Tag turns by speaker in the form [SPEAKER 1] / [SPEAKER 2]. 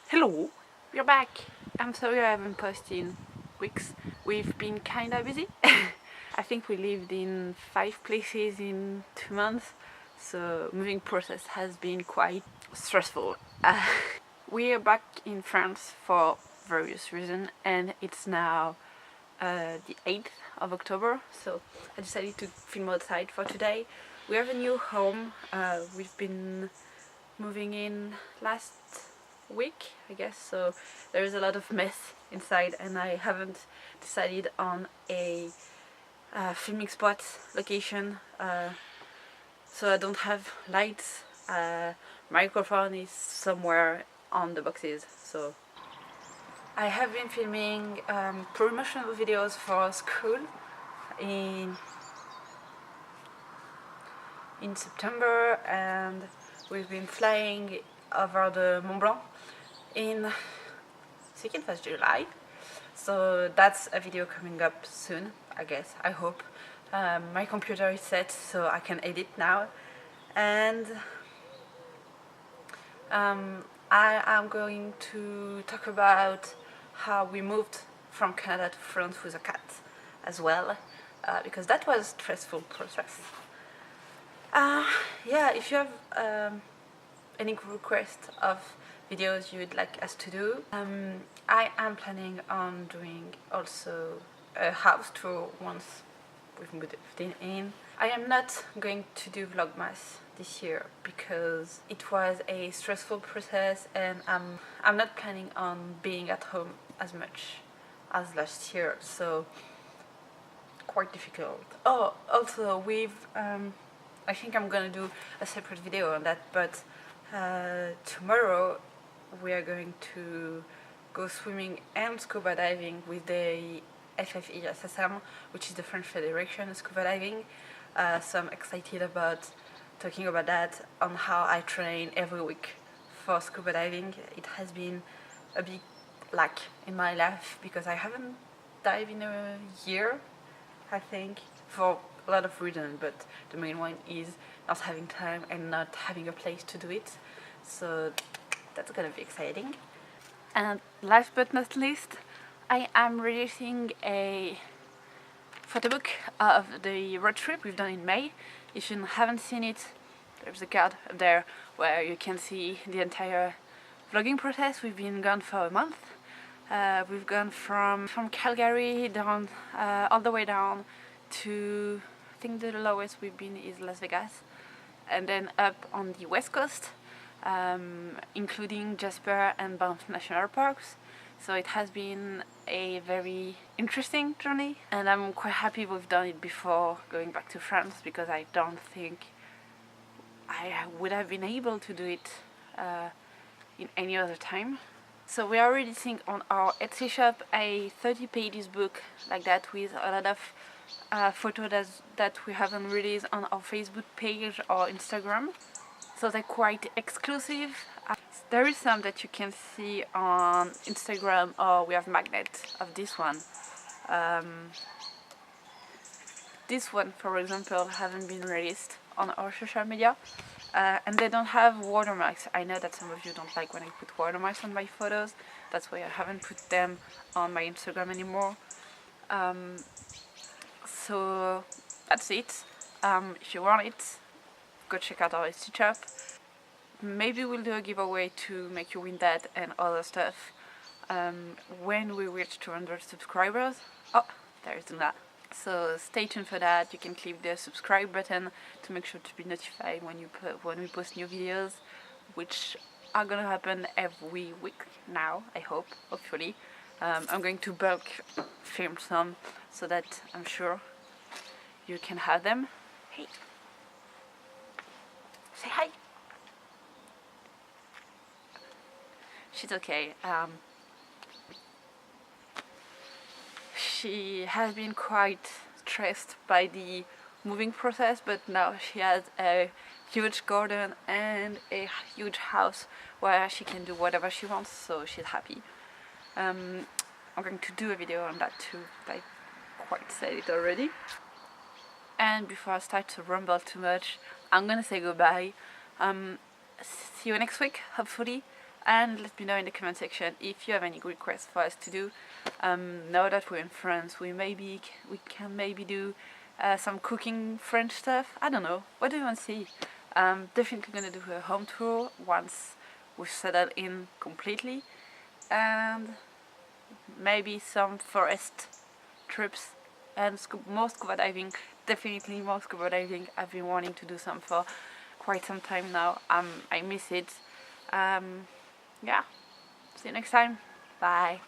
[SPEAKER 1] Hello, we're back. I'm sorry I haven't posted in weeks. We've been kinda busy. I think we lived in 5 places in 2 months, so moving process has been quite stressful. We're back in France for various reasons, and it's now the 8th of October, so I decided to film outside for today. We have a new home. We've been moving in last week, I guess, so there is a lot of mess inside, and I haven't decided on a filming spot location, so I don't have lights. Microphone is somewhere on the boxes, so I have been filming promotional videos for school in September, and we've been flying over the Mont Blanc in I think it was July, so that's a video coming up soon, I guess, I hope. My computer is set so I can edit now, and I am going to talk about how we moved from Canada to France with a cat as well, because that was a stressful process. Yeah, if you have any request of videos you would like us to do, I am planning on doing also a house tour once we've moved in. I am not going to do Vlogmas this year because it was a stressful process, and I'm not planning on being at home as much as last year, so quite difficult. Oh, also we've I think I'm gonna do a separate video on that, but tomorrow we are going to go swimming and scuba diving with the FFISSM, which is the French Federation of Scuba Diving. So I'm excited about talking about that, on how I train every week for scuba diving. It has been a big lack in my life because I haven't dived in a year, I think, for a lot of reasons, but the main one is not having time and not having a place to do it. So that's gonna be exciting. And last but not least, I am releasing a photo book of the road trip we've done in May. If you haven't seen it, there's a card up there where you can see the entire vlogging process. We've been gone for a month. We've gone from Calgary down, all the way down to, I think the lowest we've been is Las Vegas, and then up on the west coast, including Jasper and Banff National Parks. So it has been a very interesting journey, and I'm quite happy we've done it before going back to France, because I don't think I would have been able to do it in any other time. So we are releasing on our Etsy shop a 30 pages book like that, with a lot of photos that we haven't released on our Facebook page or Instagram. So they're quite exclusive. There is some that you can see on Instagram, or we have magnets of this one. This one, for example, haven't been released on our social media, and they don't have watermarks. I know that some of you don't like when I put watermarks on my photos. That's why I haven't put them on my Instagram anymore. So that's it. If you want it, go check out our Etsy shop. Maybe we'll do a giveaway to make you win that and other stuff when we reach 200 subscribers. Oh, there's that. So stay tuned for that. You can click the subscribe button to make sure to be notified when we post new videos, which are gonna happen every week now, I hope, hopefully. I'm going to bulk film some so that I'm sure you can have them. Hey, say hi. She's okay. She has been quite stressed by the moving process, but now she has a huge garden and a huge house where she can do whatever she wants, so she's happy. I'm going to do a video on that too, but I quite said it already. And before I start to rumble too much, I'm gonna say goodbye. See you next week, hopefully. and let me know in the comment section if you have any requests for us to do. Now that we're in France, we can maybe do some cooking French stuff. I don't know. What do you want to see? Definitely gonna do a home tour once we've settled in completely, and maybe some forest trips and more scuba diving. Definitely more scuba diving. I've been wanting to do some for quite some time now. I miss it. Yeah. See you next time. Bye.